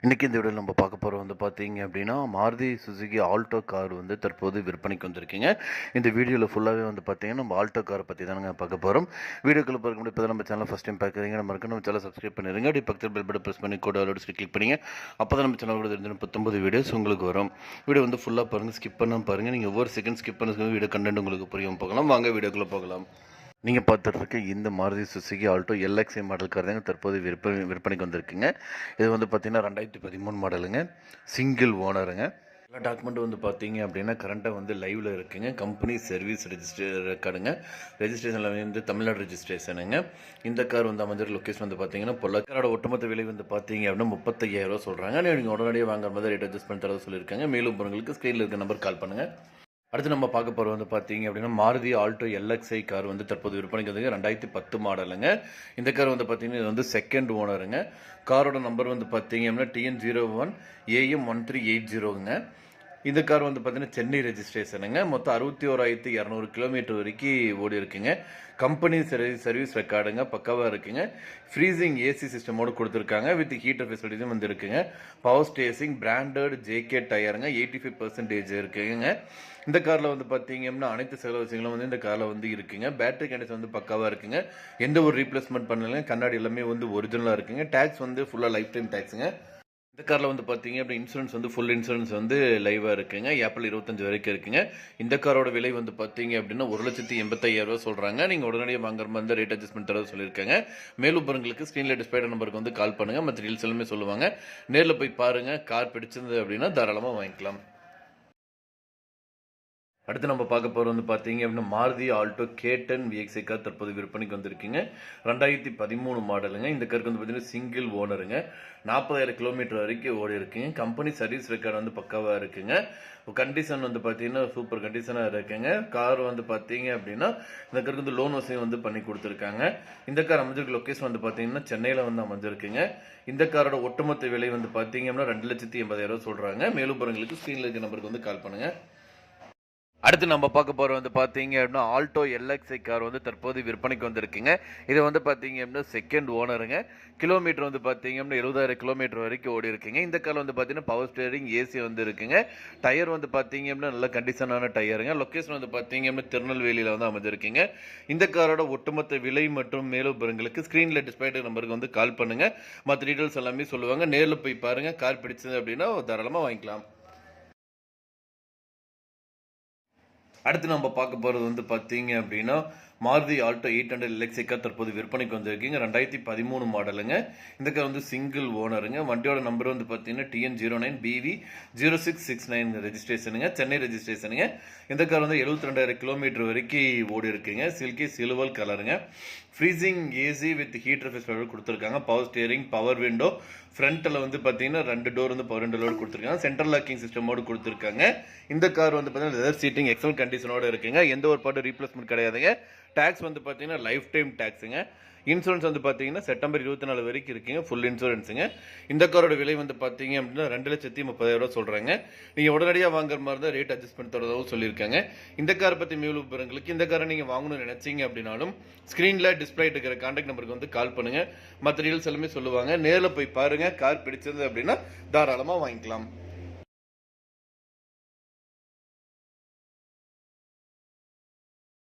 இன்னைக்கு இந்த வீடியோவில் நம்ம பார்க்க போகிறோம் பார்த்தீங்க அப்படின்னா மாருதி சுசுகி ஆல்டோ கார் தற்போது விற்பனைக்கு வந்திருக்குங்க. இந்த வீடியோவில் ஃபுல்லாகவே பார்த்தீங்கன்னா நம்ம ஆல்டோ காரை பற்றி தானங்க பார்க்க போகிறோம். வீடியோக்குள்ள பார்க்க முடியும். இப்போ நம்ம சேனல் ஃபஸ்ட் டைம் பார்க்குறீங்க, நம்ம சேனல் சப்ஸ்கிரைப் பண்ணிடுங்க. அப்படி பக்கத்தில் பெல் பட்டன் ப்ரெஸ் பண்ணி கூட அலோட்ஸ் கிளிக் பண்ணிங்க. அப்போ தான் நம்ம சேனலோட 19 வீடியோஸ் உங்களுக்கு வரும். வீடியோ ஃபுல்லாக பாருங்கள், ஸ்கிப் பண்ணாமல் பாருங்கள். நீங்கள் ஒவ்வொரு செகண்ட் ஸ்கிப் பண்ண வீடியோ கண்டென்ட் உங்களுக்கு புரியும். போகலாம் வாங்க வீடியோக்குள்ளே போகலாம். நீங்கள் பார்த்துட்டு இருக்க இந்த Maruti Suzuki Alto LXI model car தாங்க தற்போது விற்பனைக்கு வந்திருக்குங்க. இது பார்த்தீங்கன்னா 2013 மாடலுங்க, சிங்கிள் ஓனருங்க. எல்லா டாக்குமெண்ட் பார்த்தீங்க அப்படின்னா கரண்ட்டாக லைவில் இருக்குங்க. கம்பெனி சர்வீஸ் ரெக்கார்டுங்க. ரெஜிஸ்ட்ரேஷனில் தமிழ்நாடு ரெஜிஸ்ட்ரேஷனுங்க. இந்த கார் அமைஞ்சிருக்க லொக்கேஷன் பார்த்தீங்கன்னா பொள்ளக்காரோட ஒட்டுமொத்த விலை பார்த்தீங்க அப்படின்னா 35,000 ரூபா சொல்கிறாங்க. நீங்கள் உடனடியாக வாங்குற மாதிரி ரேட் அட்ஜஸ்ட் பண்ணி தரது சொல்லியிருக்காங்க. மேலும் உங்களுக்கு ஸ்க்ரீனில் இருக்க நம்பர் கால் பண்ணுங்கள். அடுத்து நம்ம பார்க்க போகிறது பார்த்தீங்க அப்படின்னா மாருதி ஆல்டோ எல்எக்ஸ்ஐ கார் தற்போது விற்பனைக்கு 2010 மாடலுங்க. இந்த கார் பார்த்தீங்கன்னா இது செகண்ட் ஓனருங்க. காரோட நம்பர் பார்த்தீங்க அப்படின்னா TN01 AM1380ங்க. இந்த கார் பார்த்தீங்கன்னா சென்னை ரெஜிஸ்ட்ரேஷனுங்க. மொத்தம் 61,200 கிலோமீட்டர் வரைக்கும் ஓடி இருக்குங்க. கம்பெனி சர்வீஸ் ரெக்கார்டுங்க, பக்காவாக இருக்குங்க. ஃப்ரீசிங் ஏசி சிஸ்டமோடு கொடுத்துருக்காங்க. வித் ஹீட்டர் ஃபெசிலிட்டியும் இருக்குங்க. பவர் ஸ்டேரிங், பிராண்டட் ஜேகே டயருங்க, 85% இருக்குங்க. இந்த காரில் பார்த்தீங்க அப்படின்னா அனைத்து செலவு விஷயங்களும் இந்த காரில் இருக்குங்க. பேட்டரி கண்டிஷன் பக்காவாக இருக்குங்க. எந்த ஒரு ரீப்ளேஸ்மெண்ட் பண்ணலைங்க. கண்ணாடி எல்லாமே ஒரிஜினலாக இருக்குங்க. டேக்ஸ் ஃபுல்லாக லைஃப் டைம் டேக்ஸுங்க. இந்த காரில் பார்த்தீங்க அப்படி இன்சூரன்ஸ் ஃபுல் இன்சூரன்ஸ் லைவாக இருக்குங்க. ஏப்ரல் 25 வரைக்கும் இருக்குங்க. இந்த காரோட விலை பார்த்தீங்க அப்படின்னா 1,85,000 ரூபா சொல்கிறாங்க. நீங்கள் உடனடியாக வாங்குற மாதிரி ரேட் அட்ஜஸ்ட்மெண்ட் தரது சொல்லியிருக்காங்க. மேலும் உங்களுக்கு ஸ்க்ரீனில் டிஸ்பிளே நம்பருக்கு கால் பண்ணுங்கள். மற்ற டீல்ஸ் எல்லாமே சொல்லுவாங்க. நேரில் போய் பாருங்கள். கார் பிடிச்சிருந்தது அப்படின்னா தாராளமாக வாங்கிக்கலாம். அடுத்து நம்ம பார்க்க போகிறது பார்த்தீங்க அப்படின்னா Maruti Alto K10 VXI car தற்போது விற்பனைக்கு வந்திருக்குங்க. 2013 மாடலுங்க. இந்த காருக்கு பார்த்தீங்கன்னா சிங்கிள் ஓனருங்க. 40,000 கிலோமீட்டர் வரைக்கும் ஓடி இருக்குங்க. கம்பெனி சர்வீஸ் ரெக்கார்டு பக்காவாக இருக்குங்க. கண்டிஷன் பார்த்தீங்கன்னா சூப்பர் கண்டிஷனாக இருக்குங்க. கார் பார்த்தீங்க அப்படின்னா இந்த காருக்கு லோன் வசதி பண்ணி கொடுத்துருக்காங்க. இந்த கார் அமைஞ்சிருக்க லொக்கேஷன் பார்த்தீங்கன்னா சென்னையில் அமைஞ்சிருக்குங்க. இந்த காரோட ஒட்டுமொத்த விலை பார்த்தீங்க அப்படின்னா 2,80,000 ரூபா சொல்கிறாங்க. மேலும் உங்களுக்கு ஸ்க்ரீனில் இருக்க நம்பருக்கு கால் பண்ணுங்கள். அடுத்து நம்ம பார்க்க போகிற பார்த்தீங்க அப்படின்னா ஆல்டோ எல்எக்ஸ்ஐ கார் தற்போது விற்பனைக்கு வந்திருக்குங்க. இது பார்த்தீங்க அப்படின்னா செகண்ட் ஓனருங்க. கிலோமீட்டர் பார்த்தீங்க அப்படின்னா 70,000 கிலோமீட்டர் வரைக்கும் ஓடி இருக்குங்க. இந்த கார் பார்த்தீங்கன்னா பவர் ஸ்டேரிங் ஏசி இருக்குங்க. டயர் பார்த்தீங்க அப்படின்னா நல்ல கண்டிஷனான டயருங்க. லொக்கேஷன் பார்த்தீங்க அப்படின்னா திருநெல்வேலியில் அமைஞ்சிருக்குங்க. இந்த காரோட ஒட்டுமொத்த விலை மற்றும் மேலும் விவரங்களுக்கு ஸ்க்ரீனில் டிஸ்பிளே நம்பருக்கு கால் பண்ணுங்கள். மற்ற டீட்டெயில்ஸ் எல்லாமே சொல்லுவாங்க. நேரில் போய் பாருங்கள். கார் பிடிச்சது அப்படின்னா தாராளமாக வாங்கிக்கலாம். அடுத்து நம்ம பார்க்க போகிறது பார்த்தீங்க அப்படின்னா மாருதி ஆல்டோ 800 எல்எக்ஸ்ஐ கார் தற்போது விற்பனைக்கு வந்திருக்கீங்க. 2013 மாடலுங்க. இந்த கார் சிங்கிள் ஓனருங்க. வண்டியோட நம்பர் பார்த்தீங்கன்னா TN09 BV0669 ரெஜிஸ்ட்ரேஷனுங்க. சென்னை ரெஜிஸ்ட்ரேஷனுங்க. இந்த கார் 72,000 கிலோமீட்டர் வரைக்கும் ஓடி இருக்குங்க. சில்கி சிலுவல் கலருங்க. Freezing AC with heater facility கொடுத்துருக்காங்க. பவர் ஸ்டியரிங், பவர் விண்டோ, ஃப்ரண்ட்டில் பார்த்தீங்கன்னா 2 டோர் பவர் விண்டோட கொடுத்துருக்காங்க. சென்ட்ரல் லாக்கிங் சிஸ்டமோடு கொடுத்துருக்காங்க. இந்த கார் பார்த்தீங்கன்னா லெதர் சீட்டிங் எக்ஸலன்ட் கண்டிஷனோட இருக்குங்க. எந்த ஒரு பாட்டு ரீப்ளேஸ்மெண்ட் கிடையாதுங்க. டேக்ஸ் பார்த்தீங்கன்னா லைஃப் டைம் டேக்ஸுங்க. இன்சூரன்ஸ் பார்த்தீங்கன்னா செப்டம்பர் 24 வரைக்கும் இருக்குங்க. ஃபுல் இன்சூரன்ஸுங்க. இந்த காரோட விலை பார்த்தீங்க அப்படின்னா 2,30,000 ரூபா சொல்கிறாங்க. நீங்கள் உடனடியாக வாங்குற மாதிரி தான் ரேட் அட்ஜஸ்ட் பண்ணி தரதாகவும் சொல்லியிருக்காங்க. இந்த காரை பற்றி மேலும் விவரங்களுக்கு இந்த காரை நீங்கள் வாங்கணும்னு நினச்சிங்க அப்படின்னாலும் ஸ்க்ரீனில் டிஸ்பிளே இருக்கிற கான்டாக்ட் நம்பருக்கு கால் பண்ணுங்கள். மற்ற டீல்ஸ் எல்லாமே சொல்லுவாங்க. நேரில் போய் பாருங்கள். கார் பிடிச்சது அப்படின்னா தாராளமாக வாங்கிக்கலாம்.